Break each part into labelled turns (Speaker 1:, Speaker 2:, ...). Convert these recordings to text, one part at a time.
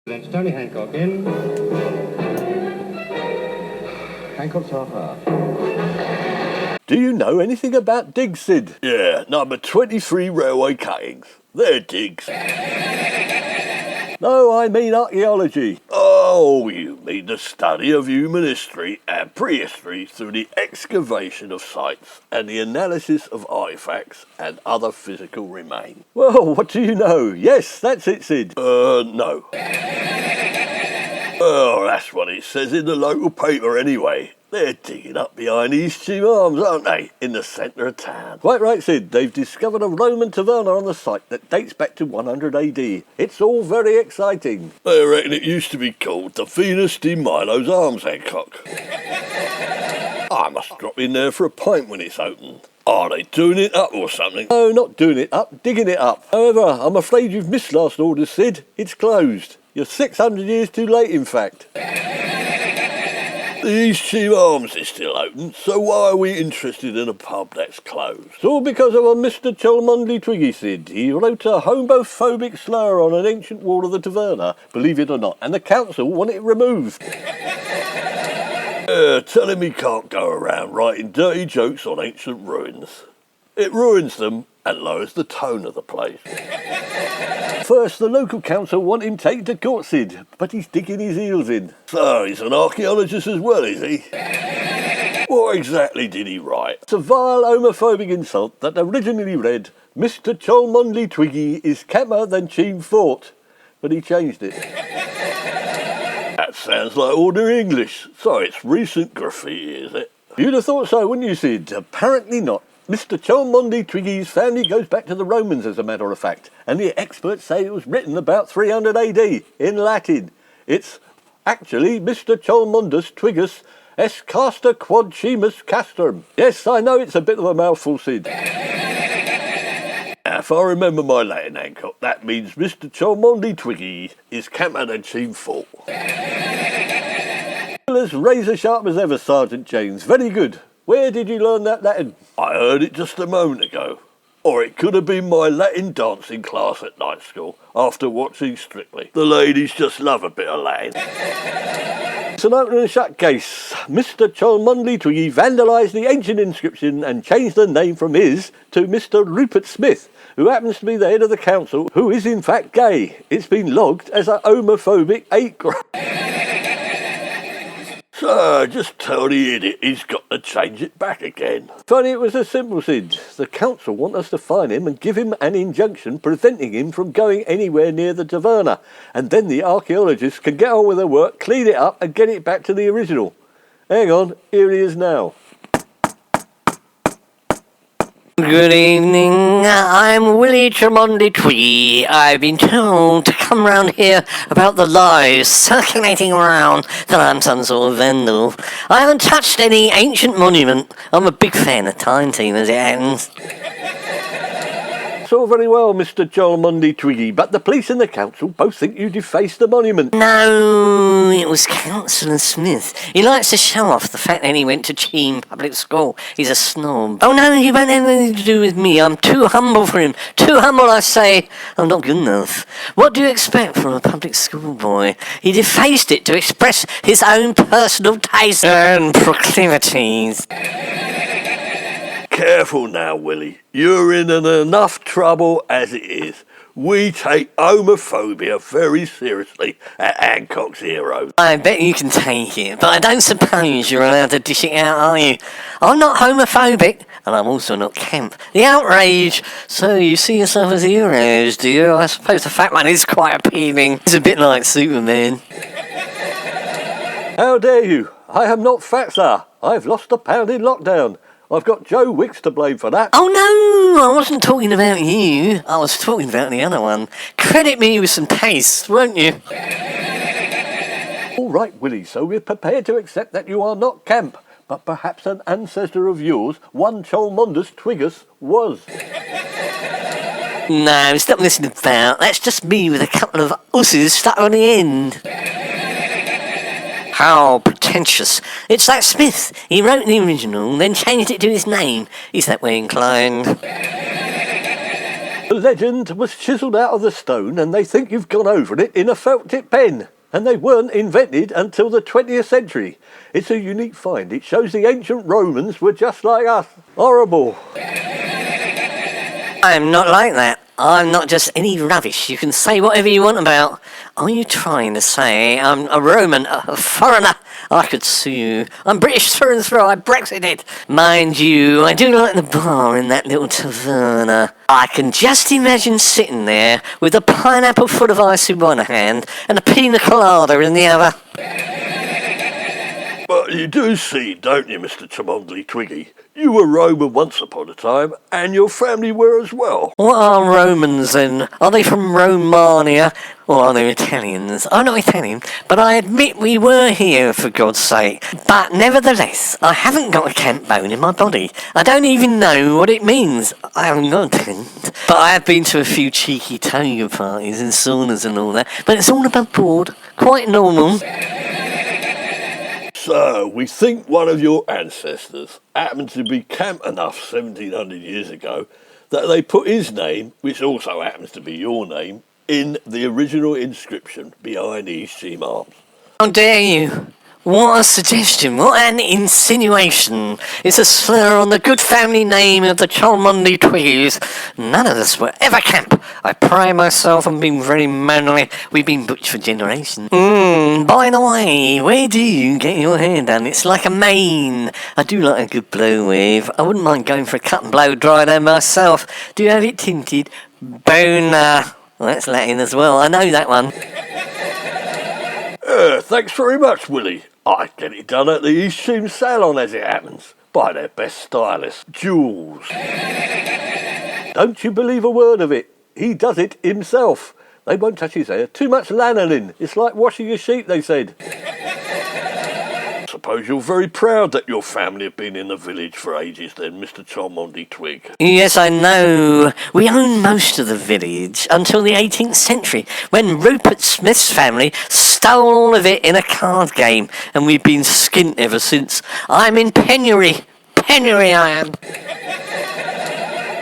Speaker 1: That's Tony Hancock in. Hancock's half hour.
Speaker 2: Do you know anything about digs, Sid? Yeah, number 23 railway cuttings. They're digs. No, I mean archaeology. Oh, you mean the study of human history and prehistory through the excavation of sites and the analysis of artifacts and other physical remains. Well, what do you know? Yes, that's it, Sid. No. Well, that's what it says in the local paper anyway. They're digging up behind these cheap arms, aren't they, in the centre of town? Quite right, Sid. They've discovered a Roman taverna on the site that dates back to 100 AD. It's all very exciting. I reckon it used to be called the Venus de Milo's Arms, Hancock. I must drop in there for a pint when it's open. Are they doing it up or something? No, not doing it up, digging it up. However, I'm afraid you've missed last orders, Sid. It's closed. You're 600 years too late, in fact. The East Cheam Arms is still open, so why are we interested in a pub that's closed? It's all because of a Mr. Cholmondeley Twiggy, Sid. He wrote a homophobic slur on an ancient wall of the taverna, believe it or not, and the council want it removed. Tell him he can't go around writing dirty jokes on ancient ruins. It ruins them and lowers the tone of the place. First, the local council want him taken to court, Sid, but he's digging his heels in. So, he's an archaeologist as well, is he? What exactly did he write? It's a vile homophobic insult that originally read, Mr. Cholmondeley Twiggy is cammer than Cheam Fort, but he changed it. That sounds like ordinary English, so it's recent graffiti, is it? You'd have thought so, wouldn't you, Sid? Apparently not. Mr. Cholmondeley Twiggy's family goes back to the Romans, as a matter of fact, and the experts say it was written about 300 AD in Latin. It's actually Mr. Cholmondus Twiggus Escasta Quod Chemus Castrum. Yes, I know it's a bit of a mouthful, Sid. Now, if I remember my Latin, Hancock, that means Mr. Cholmondeley Twiggy is camper than Cheam Fort. As razor sharp as ever, Sergeant James. Very good. Where did you learn that Latin? I heard it just a moment ago. Or it could have been my Latin dancing class at night school after watching Strictly. The ladies just love a bit of Latin. It's an open and shut case. Mr. Cholmondeley Twiggy vandalised the ancient inscription and changed the name from his to Mr. Rupert Smith, who happens to be the head of the council, who is in fact gay. It's been logged as a homophobic hate crime. So, just tell the idiot he's got to change it back again. Funny it was as simple, Sid. The council want us to fine him and give him an injunction preventing him from going anywhere near the taverna. And then the archaeologists can get on with their work, clean it up and get it back to the original. Hang on, here he is now.
Speaker 3: Good evening, I'm Willie Cholmondeley Twiggy. I've been told to come round here about the lies circulating around that I'm some sort of vandal. I haven't touched any ancient monument. I'm a big fan of Time Team as it happens.
Speaker 2: It's all very well, Mr. Cholmondeley Twiggy, but the police and the council both think you defaced the monument.
Speaker 3: No, it was Councillor Smith. He likes to show off the fact that he went to Cheam Public School. He's a snob. Oh no, he won't have anything to do with me. I'm too humble for him. Too humble, I say. I'm not good enough. What do you expect from a public school boy? He defaced it to express his own personal taste and proclivities.
Speaker 2: Careful now, Willie. You're in enough trouble as it is. We take homophobia very seriously at Hancock's Heroes.
Speaker 3: I bet you can take it, but I don't suppose you're allowed to dish it out, are you? I'm not homophobic, and I'm also not camp. The outrage. So you see yourself as heroes, do you? I suppose the fat one is quite appealing. It's a bit like Superman.
Speaker 2: How dare you? I am not fat, sir. I've lost a pound in lockdown. I've got Joe Wicks to blame for that.
Speaker 3: Oh no, I wasn't talking about you. I was talking about the other one. Credit me with some taste, won't you?
Speaker 2: All right, Willie, so we're prepared to accept that you are not camp, but perhaps an ancestor of yours, one Cholmondus Twiggus, was.
Speaker 3: No, stop listening about. That's just me with a couple of usses stuck on the end. How pretentious. It's that Smith. He wrote the original, then changed it to his name. He's that way inclined.
Speaker 2: The legend was chiselled out of the stone and they think you've gone over it in a felt-tip pen. And they weren't invented until the 20th century. It's a unique find. It shows the ancient Romans were just like us. Horrible.
Speaker 3: I'm not like that. I'm not just any rubbish you can say whatever you want about. Are you trying to say I'm a Roman, a foreigner? I could sue you. I'm British through and through. I Brexited. Mind you, I do like the bar in that little taverna. I can just imagine sitting there with a pineapple full of ice in one hand and a pina colada in the other.
Speaker 2: But you do see, don't you, Mr. Cholmondeley Twiggy? You were Roman once upon a time, and your family were as well.
Speaker 3: What are Romans then? Are they from Romania? Or are they Italians? I'm not Italian, but I admit we were here, for God's sake. But nevertheless, I haven't got a camp bone in my body. I don't even know what it means. I haven't got a tent. But I have been to a few cheeky toga parties and saunas and all that, but it's all above board. Quite normal.
Speaker 2: So, we think one of your ancestors happened to be camp enough 1700 years ago that they put his name, which also happens to be your name, in the original inscription behind these team arms.
Speaker 3: How dare you? What a suggestion, what an insinuation. It's a slur on the good family name of the Cholmondeley Twiggies. None of us were ever camp. I pride myself on being very manly. We've been butch for generations. By the way, where do you get your hair done? It's like a mane. I do like a good blow wave. I wouldn't mind going for a cut and blow dry there myself. Do you have it tinted? Bona. Well, that's Latin as well. I know that one.
Speaker 2: Thanks very much, Willie. I get it done at the East Sheen Salon as it happens, by their best stylist, Jules. Don't you believe a word of it. He does it himself. They won't touch his hair. Too much lanolin. It's like washing a sheep, they said. Suppose you're very proud that your family have been in the village for ages then, Mr. Cholmondeley Twig.
Speaker 3: Yes, I know. We owned most of the village until the 18th century, when Rupert Smith's family stole all of it in a card game, and we've been skint ever since. I'm in penury. Penury I am.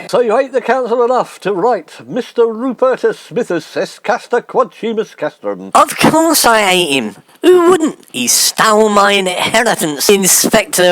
Speaker 2: So you hate the council enough to write Mr. Rupertus Smithus est casta quadcimus castrum.
Speaker 3: Of course I hate him. Who wouldn't? He stole my inheritance. Inspector,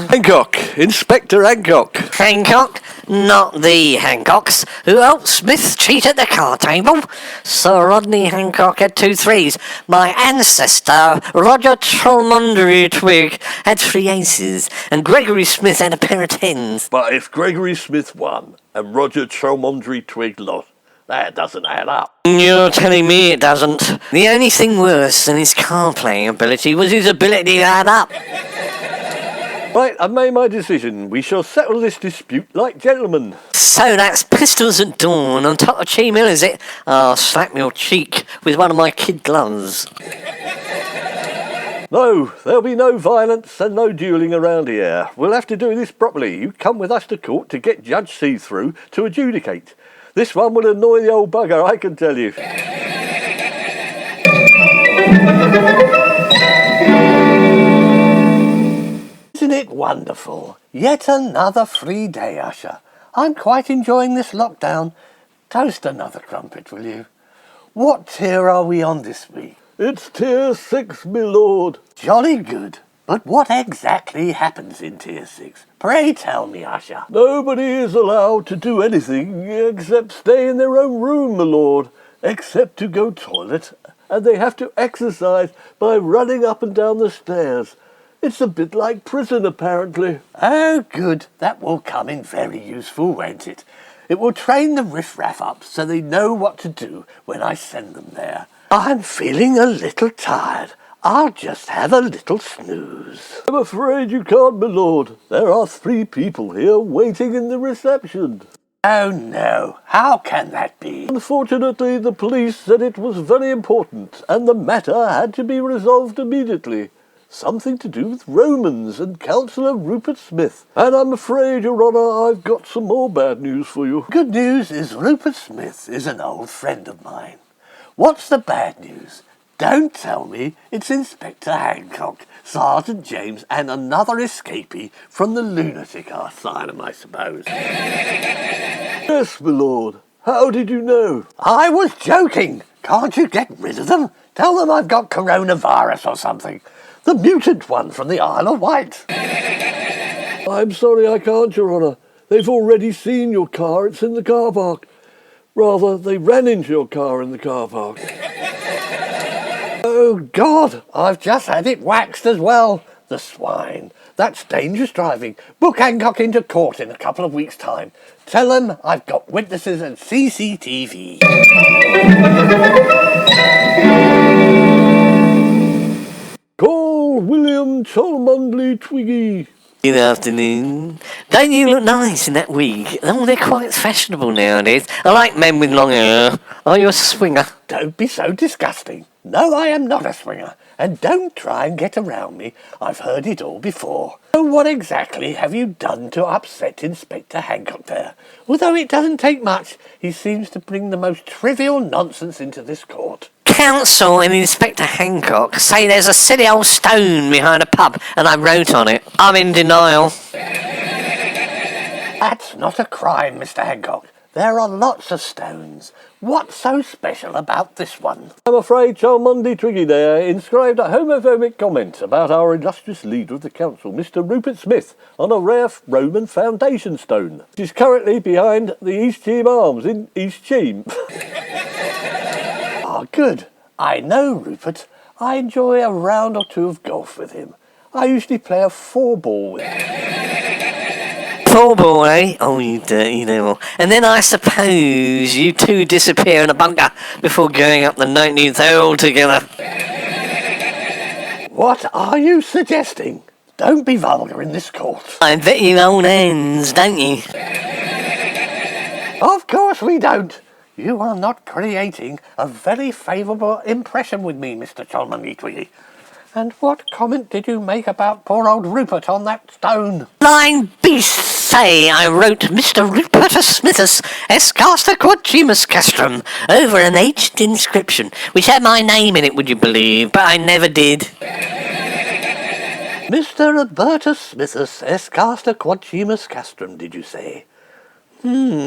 Speaker 2: Hancock. Inspector Hancock.
Speaker 3: Hancock? Not the Hancocks, who helped Smith cheat at the card table. Sir Rodney Hancock had 2 3s. My ancestor, Roger Cholmondeley Twig, had 3 aces, and Gregory Smith had a pair of 10s.
Speaker 2: But if Gregory Smith won and Roger Cholmondeley Twig lost, that doesn't add up.
Speaker 3: You're telling me it doesn't. The only thing worse than his card playing ability was his ability to add up.
Speaker 2: Right, I've made my decision. We shall settle this dispute like gentlemen.
Speaker 3: So that's pistols at dawn on top of Chi Mill, is it? I'll slap your cheek with one of my kid gloves.
Speaker 2: No, there'll be no violence and no duelling around here. We'll have to do this properly. You come with us to court to get Judge See-Through to adjudicate. This one will annoy the old bugger, I can tell you. Isn't it wonderful? Yet another free day, Usher. I'm quite enjoying this lockdown. Toast another crumpet, will you? What tier are we on this week? It's tier 6, my lord. Jolly good. But what exactly happens in tier 6? Pray tell me, Usher. Nobody is allowed to do anything except stay in their own room, my lord, except to go toilet, and they have to exercise by running up and down the stairs. It's a bit like prison, apparently. Oh, good. That will come in very useful, won't it? It will train the riffraff up so they know what to do when I send them there. I'm feeling a little tired. I'll just have a little snooze. I'm afraid you can't, my lord. There are 3 people here waiting in the reception. Oh no, how can that be? Unfortunately, the police said it was very important and the matter had to be resolved immediately. Something to do with Romans and Councillor Rupert Smith. And I'm afraid, Your Honour, I've got some more bad news for you. Good news is Rupert Smith is an old friend of mine. What's the bad news? Don't tell me it's Inspector Hancock, Sergeant James, and another escapee from the lunatic asylum, I suppose. Yes, my lord. How did you know?
Speaker 4: I was joking. Can't you get rid of them? Tell them I've got coronavirus or something. The mutant one from the Isle of Wight.
Speaker 2: I'm sorry I can't, Your Honour. They've already seen your car. It's in the car park. Rather, they ran into your car in the car park.
Speaker 4: Oh, God, I've just had it waxed as well. The swine. That's dangerous driving. Book Hancock into court in a couple of weeks' time. Tell them I've got witnesses and CCTV.
Speaker 2: Call William Cholmondeley Twiggy.
Speaker 3: Good afternoon. Don't you look nice in that wig? Oh, they're quite fashionable nowadays. I like men with long hair. Are you a swinger?
Speaker 4: Don't be so disgusting. No, I am not a swinger. And don't try and get around me. I've heard it all before. So what exactly have you done to upset Inspector Hancock there? Although it doesn't take much, he seems to bring the most trivial nonsense into this court.
Speaker 3: Counsel and Inspector Hancock say there's a silly old stone behind a pub and I wrote on it. I'm in denial.
Speaker 4: That's not a crime, Mr. Hancock. There are lots of stones. What's so special about this one?
Speaker 2: I'm afraid Cholmondeley Twiggy there inscribed a homophobic comment about our illustrious leader of the council, Mr. Rupert Smith, on a rare Roman foundation stone, which is currently behind the East Cheam Arms in East Cheam.
Speaker 4: Ah, good. I know Rupert. I enjoy a round or two of golf with him. I usually play a 4-ball with him.
Speaker 3: 4-ball, eh? Oh, you dirty devil. And then I suppose you two disappear in a bunker before going up the 19th hole together.
Speaker 4: What are you suggesting? Don't be vulgar in this court.
Speaker 3: I bet you old hands, don't you?
Speaker 4: Of course we don't. You are not creating a very favourable impression with me, Mr. Cholmondeley Twiggy. And what comment did you make about poor old Rupert on that stone?
Speaker 3: Lying beasts say I wrote Mr. Rupert Smithus Escasta Quachimus Castrum over an ancient inscription, which had my name in it, would you believe, but I never did.
Speaker 4: Mr. Robertus Smithus Escasta Quachimus Castrum, did you say?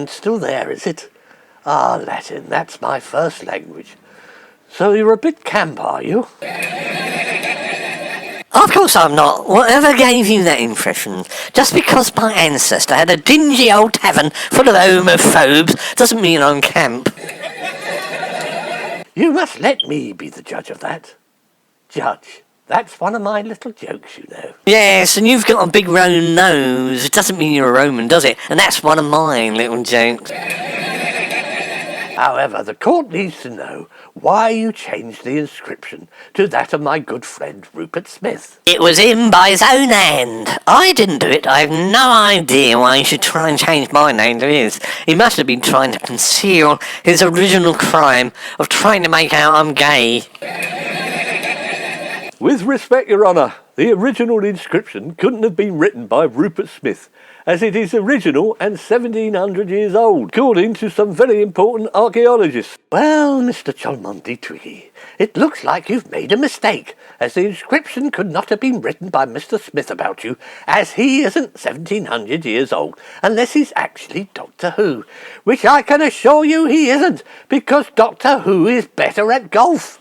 Speaker 4: Still there, is it? Ah, Latin, that's my first language. So you're a bit camp, are you?
Speaker 3: Of course I'm not. Whatever gave you that impression? Just because my ancestor had a dingy old tavern full of homophobes doesn't mean I'm camp.
Speaker 4: You must let me be the judge of that. Judge, that's one of my little jokes, you know.
Speaker 3: Yes, and you've got a big Roman nose. It doesn't mean you're a Roman, does it? And that's one of mine little jokes.
Speaker 4: However, the court needs to know why you changed the inscription to that of my good friend Rupert Smith.
Speaker 3: It was him by his own hand. I didn't do it. I have no idea why he should try and change my name to his. He must have been trying to conceal his original crime of trying to make out I'm gay.
Speaker 2: With respect, Your Honour, the original inscription couldn't have been written by Rupert Smith, as it is original and 1700 years old, according to some very important archaeologists.
Speaker 4: Well, Mr. Cholmondeley Twiggy, it looks like you've made a mistake, as the inscription could not have been written by Mr. Smith about you, as he isn't 1700 years old, unless he's actually Doctor Who, which I can assure you he isn't, because Doctor Who is better at golf.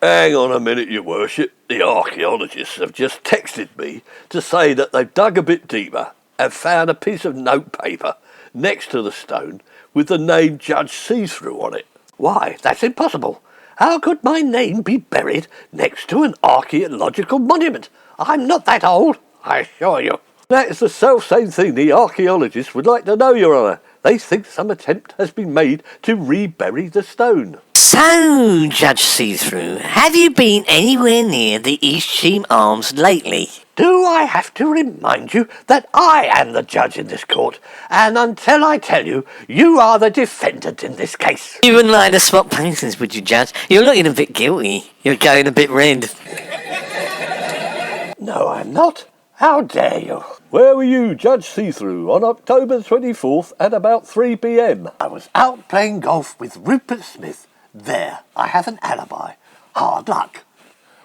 Speaker 2: Hang on a minute, Your Worship. The archaeologists have just texted me to say that they've dug a bit deeper and found a piece of notepaper next to the stone with the name Judge See-Through on it.
Speaker 4: Why, that's impossible. How could my name be buried next to an archaeological monument? I'm not that old, I assure you.
Speaker 2: That is the self-same thing the archaeologists would like to know, Your Honour. They think some attempt has been made to rebury the stone.
Speaker 3: So, Judge See-Through, have you been anywhere near the East Cheam Arms lately?
Speaker 4: Do I have to remind you that I am the judge in this court, and until I tell you, you are the defendant in this case?
Speaker 3: You wouldn't like to swap places, would you, Judge? You're looking a bit guilty. You're going a bit red.
Speaker 4: No, I'm not. How dare you?
Speaker 2: Where were you, Judge See-Through, on October 24th at about 3 p.m?
Speaker 4: I was out playing golf with Rupert Smith. There, I have an alibi. Hard luck.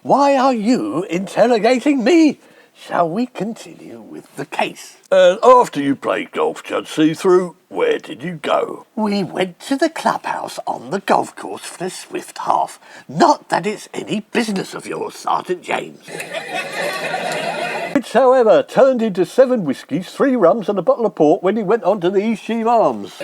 Speaker 4: Why are you interrogating me? Shall we continue with the case?
Speaker 2: And after you played golf, Judge See-Through, where did you go?
Speaker 4: We went to the clubhouse on the golf course for the Swift half. Not that it's any business of yours, Sergeant James.
Speaker 2: Which, however, turned into 7 whiskies, 3 rums and a bottle of port when he went on to the East Cheam Arms.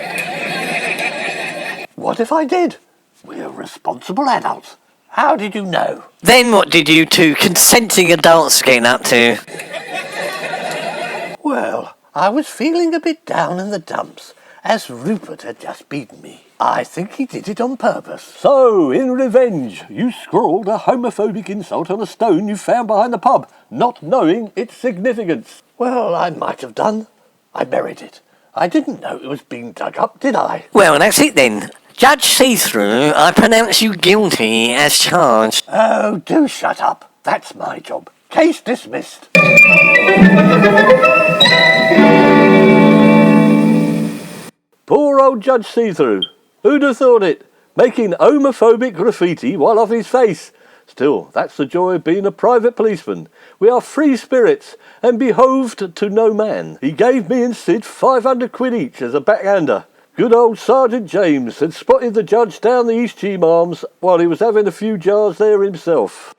Speaker 4: What if I did? We're responsible adults. How did you know?
Speaker 3: Then what did you two consenting adults get up to?
Speaker 4: Well, I was feeling a bit down in the dumps, as Rupert had just beaten me. I think he did it on purpose.
Speaker 2: So, in revenge, you scrawled a homophobic insult on a stone you found behind the pub, not knowing its significance.
Speaker 4: Well, I might have done. I buried it. I didn't know it was being dug up, did I?
Speaker 3: Well, that's it then. Judge See-Through, I pronounce you guilty as charged.
Speaker 4: Oh, do shut up. That's my job. Case dismissed.
Speaker 2: Poor old Judge See-Through. Who'd have thought it? Making homophobic graffiti while off his face. Still, that's the joy of being a private policeman. We are free spirits and behoved to no man. He gave me and Sid 500 quid each as a backhander. Good old Sergeant James had spotted the judge down the East Cheam Arms while he was having a few jars there himself.